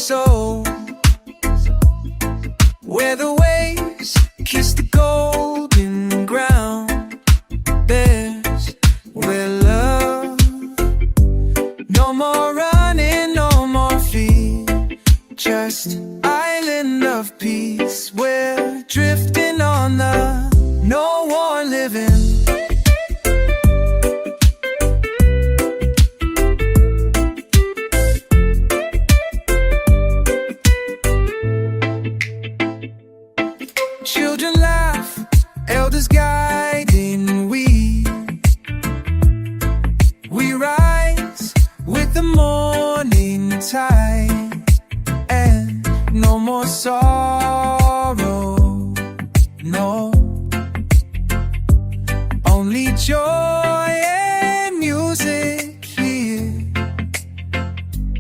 soul, where the waves kiss the golden ground, bears where love. No more running, no more fear, just island of peace. We're drifting on the no war living. Children laugh, elders guiding. We rise with the morning tide, and no more sorrow, no, only joy and music here.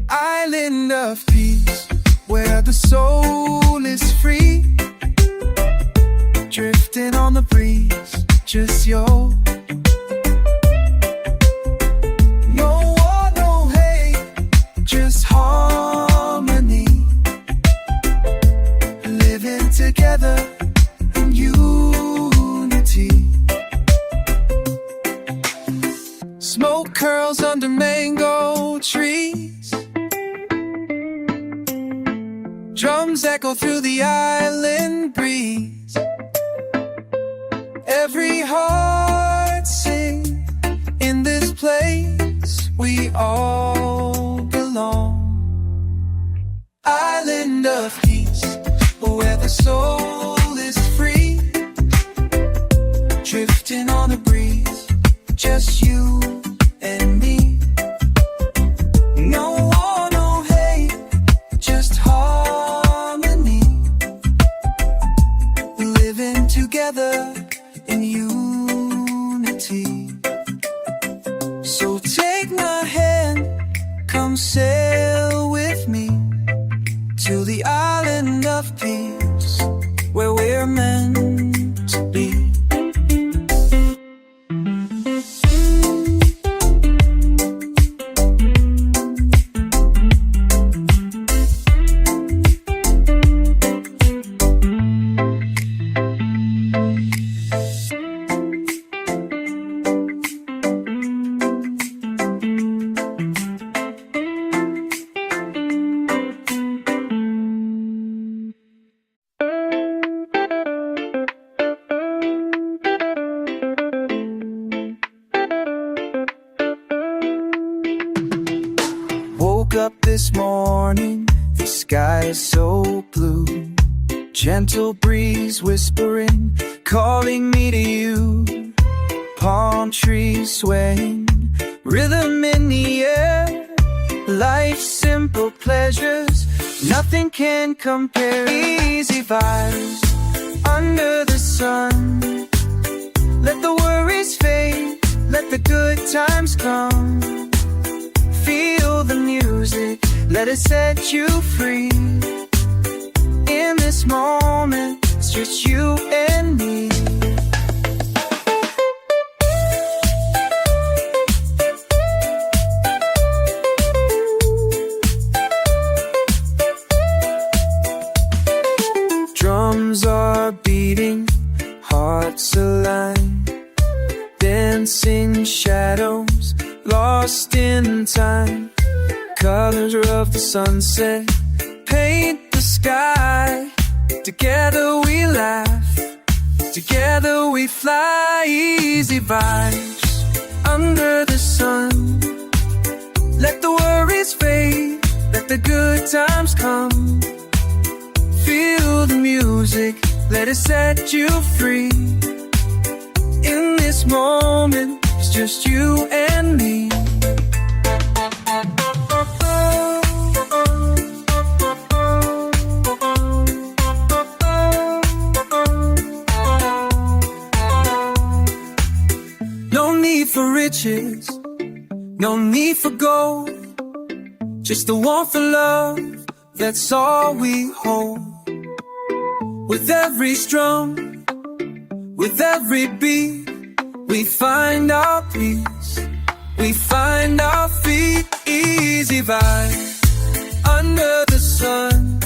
Island of peace, where the soul is free, drifting on the breeze, just your. No war, no hate, just harmony, living together in unity. Smoke curls under mango trees, drums echo through the island breeze. Every heart sing in this place, we all belong. Island of peace, where the soul is free, drifting on a breeze, just you and me. No war, no hate, just harmony, living together in unity. So take my hand, come sail with me to the island of peace, where we're meant to be. Woke up this morning, the sky is so blue. Gentle breeze whispering, calling me to you. Palm trees swaying, rhythm in the air. Life's simple pleasures, nothing can compare. Easy vibes under the sun. Let the worries fade, let the good times come. Feel the music, let it set you free. In this moment, it's just you and me. Drums are beating, hearts align, dancing shadows, lost in time. Colors of the sunset paint the sky. Together we laugh, together we fly. Easy vibes under the sun. Let the worries fade, let the good times come. Feel the music, let it set you free. In this moment, it's just you and me. No need for riches, no need for gold, just the warmth of love, that's all we hold. With every strum, with every beat, we find our peace, we find our feet. Easy vibe under the sun. sun.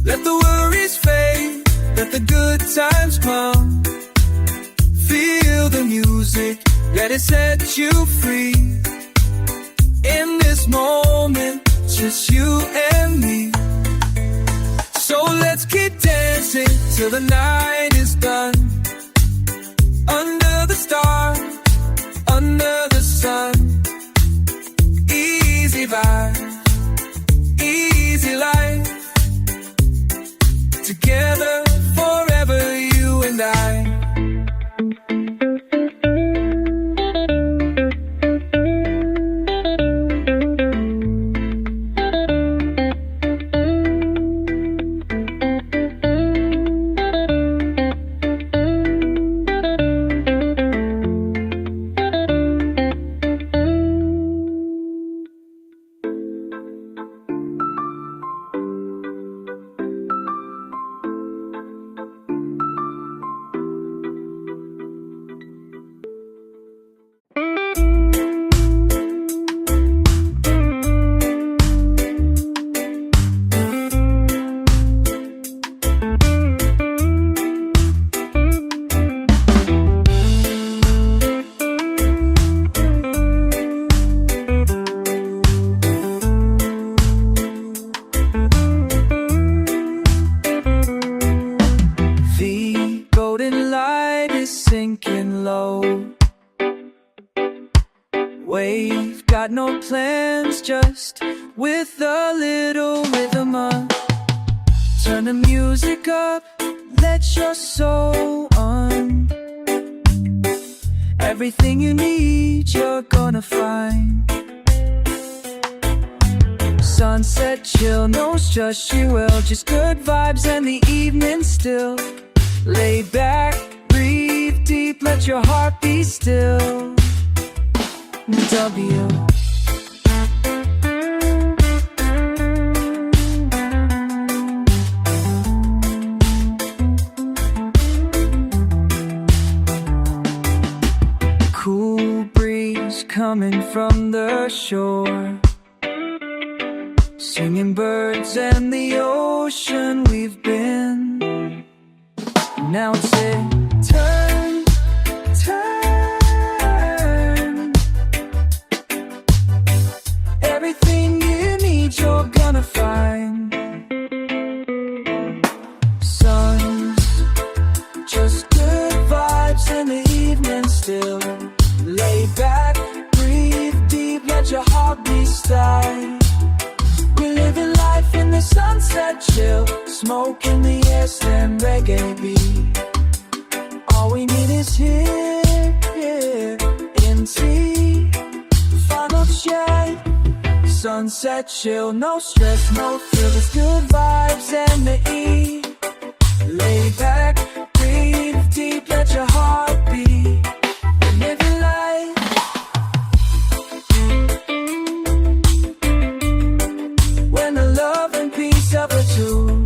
Let the worries fade, let the good times come. Feel the music, let it set you free. In this moment, just you and me. So let's keep dancing till the night is done. Under the stars, under the sun. Easy vibe, easy life. Together forever, you and I. Sinking low. We've got no plans, just with a little rhythm up. Turn the music up, let your soul on. Everything you need, you're gonna find. Sunset chill, no stress, you will. Just good vibes and the evening still. Lay back, breathe deep, let your heart be still. W. Cool breeze coming from the shore. Singing birds and the ocean we've been. Now it's it. Turn, turn. Everything you need, you're gonna find. Suns, just good vibes in the evening still. Lay back, breathe deep, let your heart be still. We're living life in the sunset chill. Smoke in the air, slam reggae beat. All we need is here, here in tea. Final check. Sunset chill, no stress, no thrill. Just good vibes and the E. Lay back, breathe deep, let your heart beat. Live your life. When the love and peace of the two.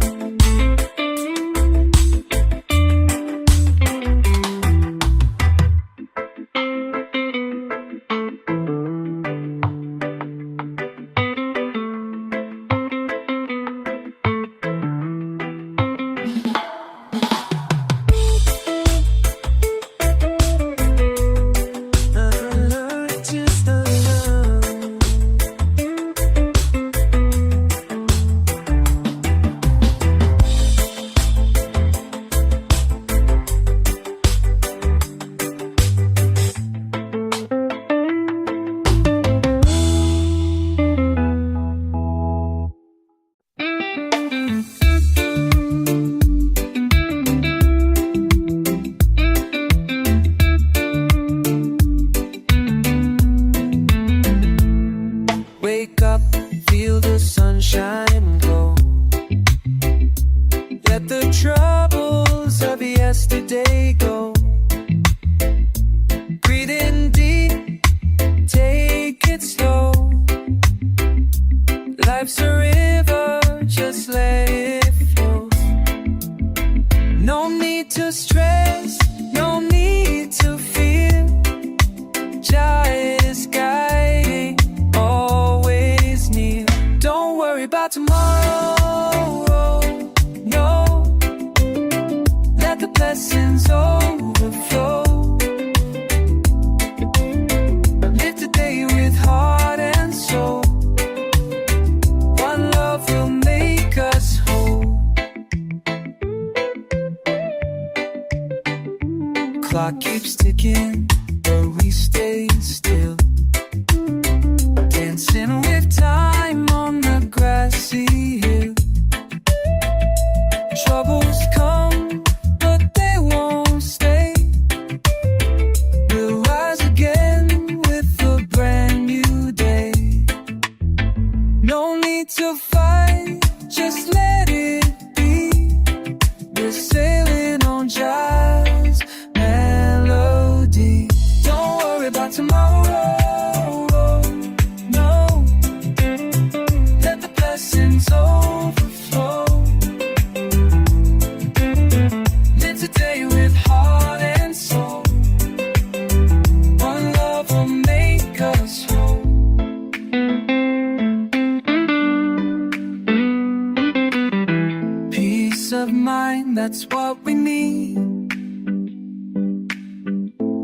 Wake up, feel the sunshine glow. Let the troubles of yesterday go. Breathe in deep, take it slow. Life's a river, just let it flow. No need to stress, no need to fear. Jah is guiding, always near. Don't worry. worry about tomorrow, no. Let the blessings overflow. Live today with heart and soul. One love will make us whole. Clock keeps ticking, but we stay still. Dancing with time on the grassy hill. Troubles come, but they won't stay. We'll rise again with a brand new day. No need to fight, just let it be. We're sailing on jazz melody. Don't worry about tomorrow, no. Let the blessings overflow. Live today with heart and soul. One love will make us whole. Peace of mind, that's what we need.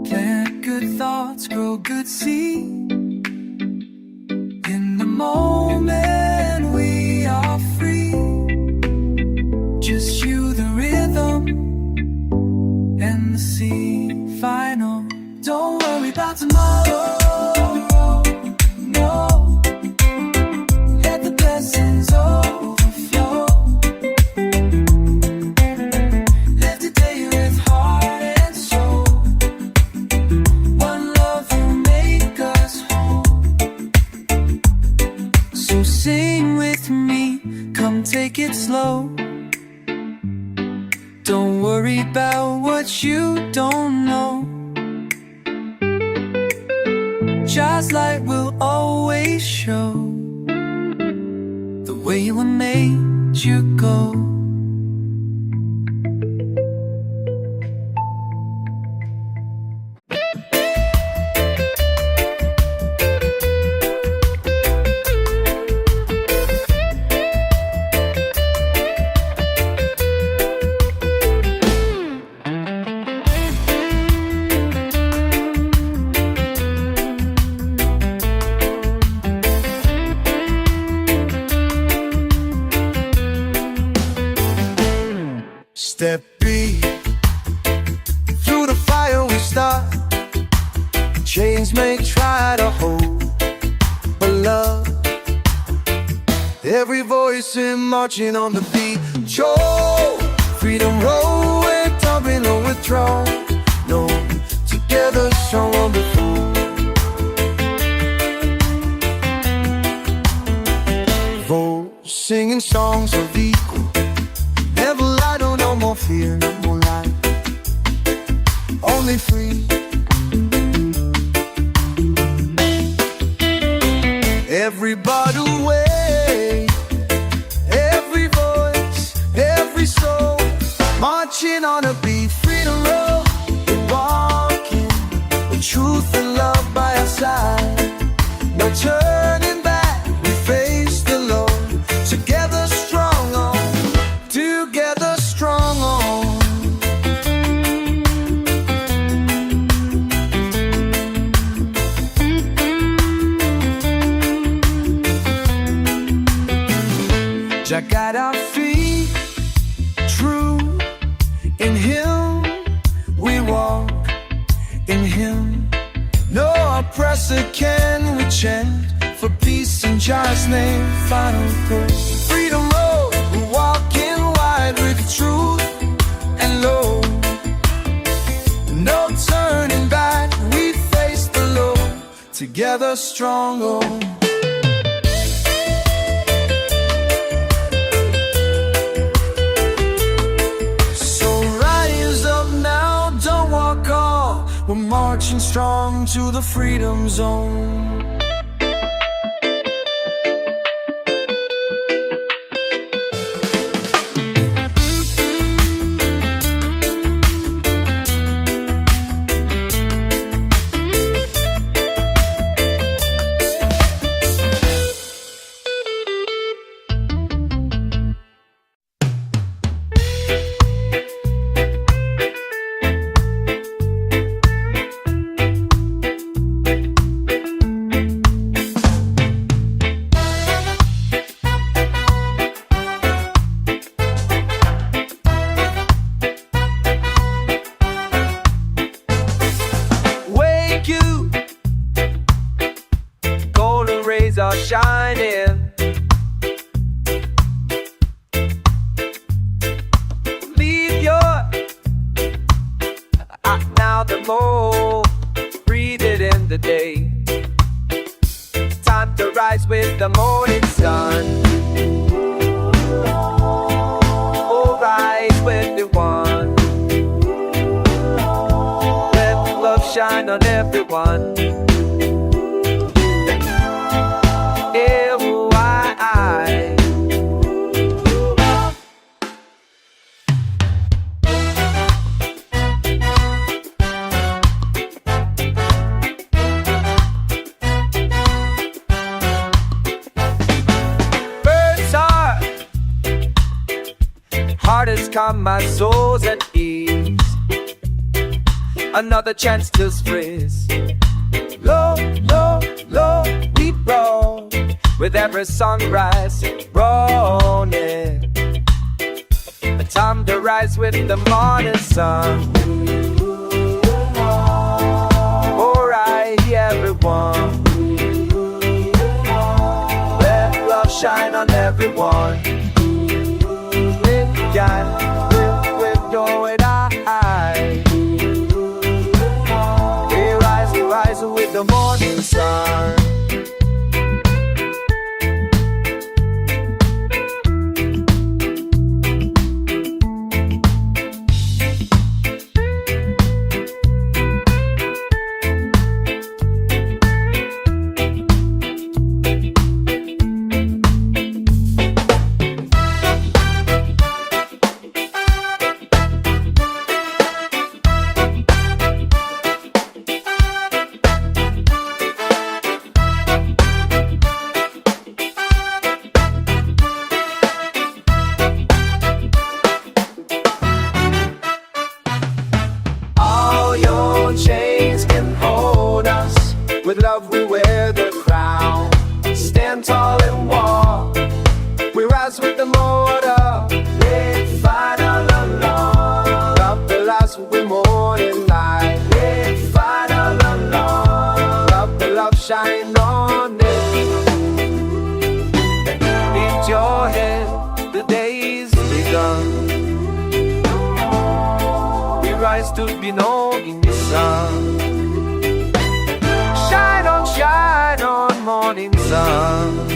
Plant good thoughts, grow good seed. In the moment we are free. Just you, the rhythm, and the sea final. Don't worry about tomorrow, no. Let the blessings overflow. Live today with heart and soul. One love will make us whole. So sing with me, come take it slow. Don't worry about what you don't know. Just light will always show the way we made you go. Step B, through the fire we start. Chains may try to hold, but love. Every voice in marching on the beat. Joe, freedom roll, we're dumping or withdraw. No, together strong on the floor. Vote, singing songs of equal. Never lie, no more fear, no more lie. Only free. Everybody way, every voice, every soul, marching on a beat, freedom roll. We're walking with truth and love by our side. No turning back, we face the Lord. Together strong on, together strong on. Jah got our feet true. In Him we walk, in Him no oppressor can we chant. For peace in Jah's name, final prayer. Freedom road, we're walking wide with truth and love. No turning back, we face the Lord. Together stronger. We're marching strong to the freedom zone. shine on everyone. L-Y-I. Birds are heart has come, my soul's at ease. Another chance to freeze. Low, low, low, we roll with every sunrise rolling. A time to rise with the morning sun. Alright, everyone. Let love shine on everyone. With your eye. We rise with the morning sun. Chains can hold us. With love we wear the crown. Stand tall and walk. We rise with the motor. We fight all along. Love the last we morning light. We fight all along. Love the love shine on it. Lift your head, the day's begun. We rise to be known in the sun. Shine on, morning sun.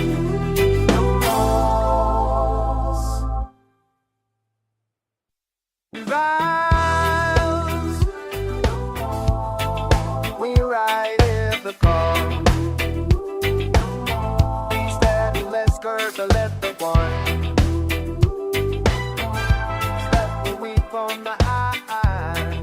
We rise, we ride in the car. Steady, let's curve the let the one. Step away from the eye.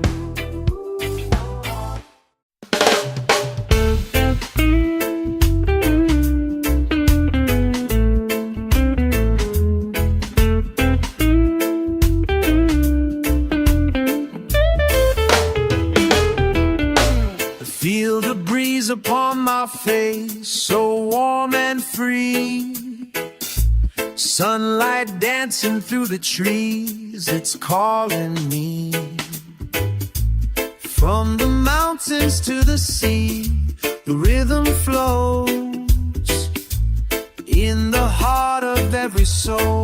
Feel the breeze upon my face, so warm and free. Sunlight dancing through the trees, it's calling me. From the mountains to the sea, the rhythm flows. In the heart of every soul,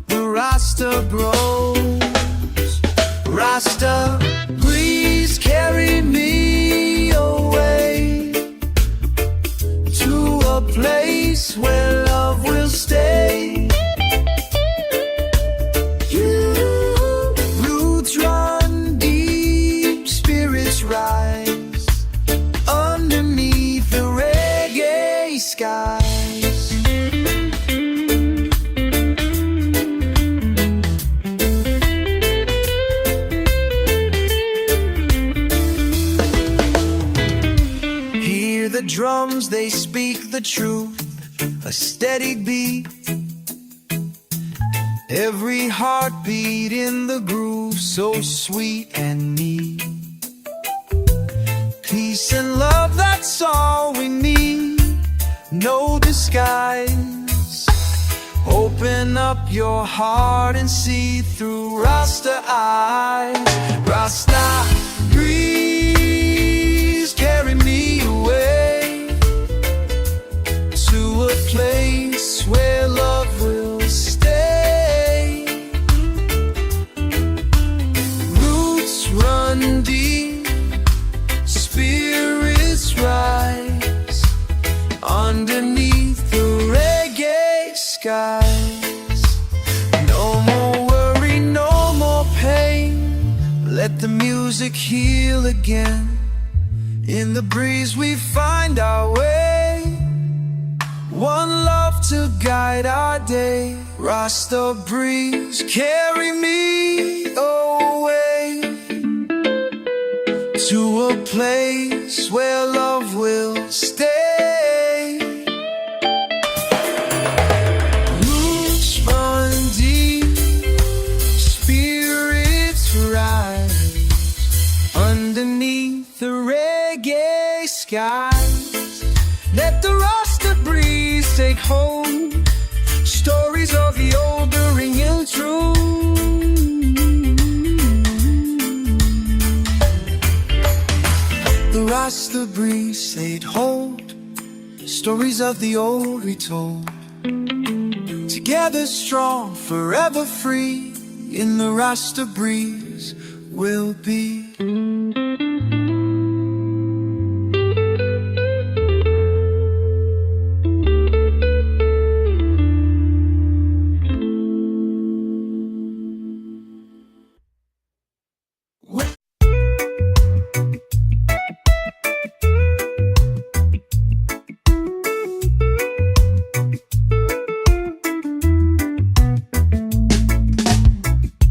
the Rasta grows. Rasta breeze carry me away to a place where love will stay. Roots run deep, spirits rise underneath the reggae skies. Hear the drums, they speak the truth, a steady beat. Every heartbeat in the groove, so sweet and neat. Peace and love, that's all we need. No disguise. Open up your heart and see through Rasta eyes. Rasta breeze carry me away to a place where love will stay. Roots run deep, spirits rise underneath the reggae skies. No more worry, no more pain. Let the music heal again. In the breeze we find our way, one love to guide our day. Rasta breeze, carry me away to a place where love will stay. Roots run deep, spirits rise underneath the reggae skies. Let the Rasta breeze take hold, stories of the old are ringing true. The Rasta breeze laid hold, stories of the old retold. Together strong, forever free, in the Rasta breeze we'll be.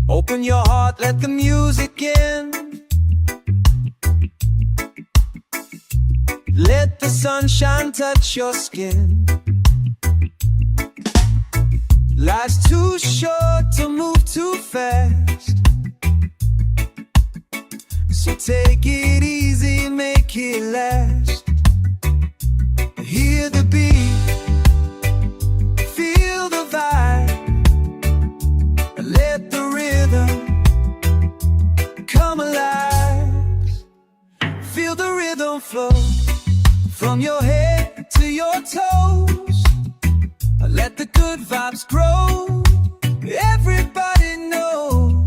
Open your heart, let the music in. Let the sunshine touch your skin. Life's too short to move too fast, so take it easy, make it last. Hear the beat, feel the vibe, let the rhythm come alive. Feel the rhythm flow from your head to your toes. Let the good vibes grow. Everybody knows,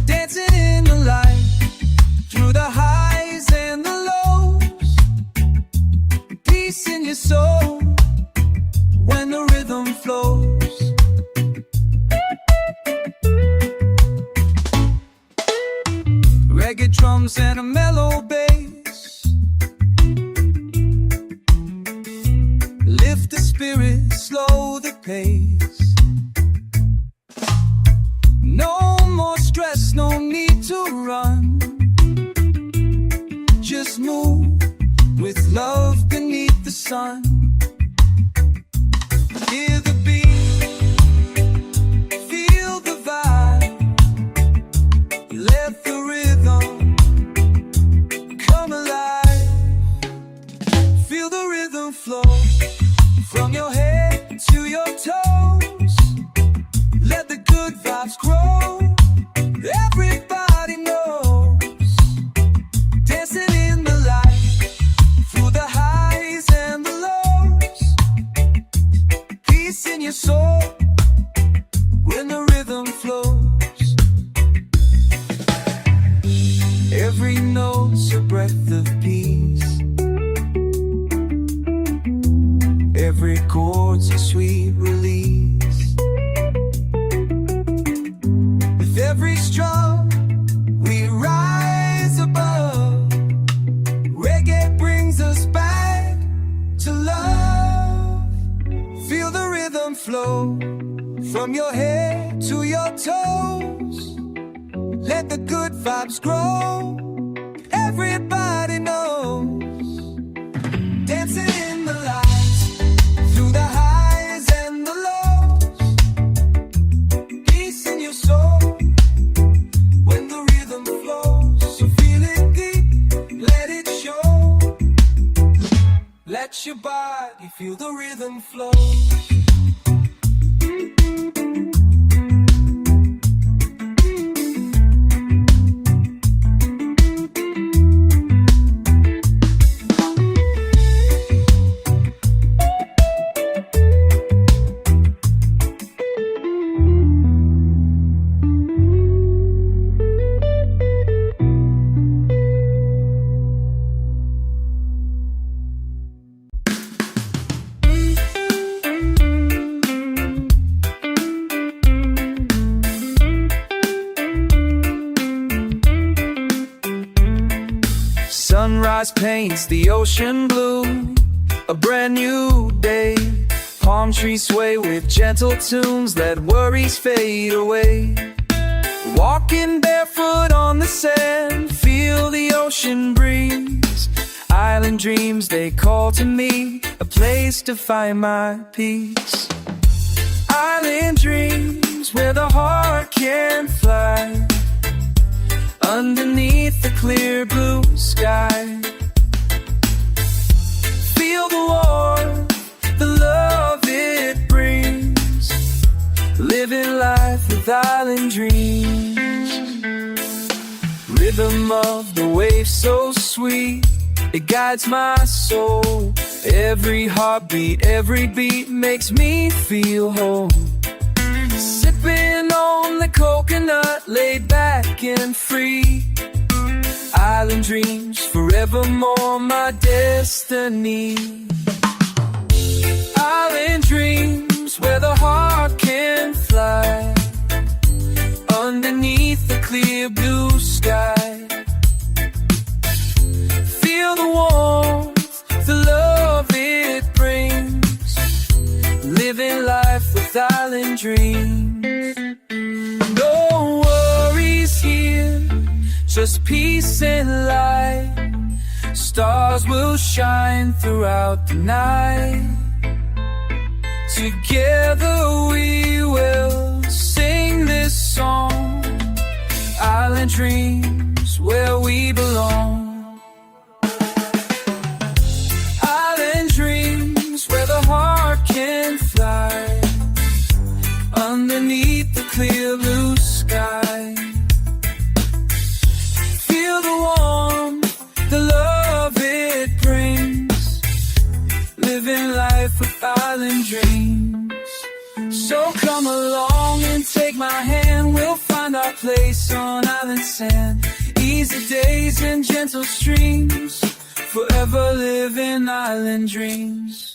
dancing in the light, through the highs and the lows. Peace in your soul when the rhythm flows. Reggae drums and a mellow bass lift the spirit, slow the pace. No more stress, no need to run. Just move with love beneath the sun. Hear the beat, feel the vibe, let the rhythm come alive. Feel the rhythm flow from your head to your toes. Let the good vibes grow. Everybody knows, dancing in the light, through the highs and the lows. Peace in your soul when the rhythm flows. Every note's a breath of peace, every chord's a sweet release. With every strum we rise above. Reggae brings us back to love. Feel the rhythm flow from your head to your toes. Let the good vibes grow. Everybody knows, dancing in the lights, through the highs and the lows. Peace in your soul when the rhythm flows. So feel it deep, let it show. Let your body feel the rhythm flow. sunrise paints the ocean blue. A brand new day. Palm trees sway with gentle tunes, let worries fade away. Walking barefoot on the sand, feel the ocean breeze. Island dreams, they call to me, a place to find my peace. Island dreams, where the heart can fly, underneath the clear blue sky. Feel the warmth, the love it brings, living life with island dreams. Rhythm of the waves so sweet, it guides my soul. Every heartbeat, every beat makes me feel whole. Sipping on the coconut, laid back and free. Island dreams, forevermore my destiny. Island dreams, where the heart can fly, underneath the clear blue sky. Feel the warmth, the love it brings, living life with island dreams. No worries here, just peace and light. Stars will shine throughout the night. Together we will sing this song. Island dreams, where we belong. Island dreams, where the heart can fly, underneath the clear blue sky. Feel the warmth, the love it brings, living life with island dreams. So come along and take my hand, we'll find our place on island sand. Easy days and gentle streams, forever living island dreams.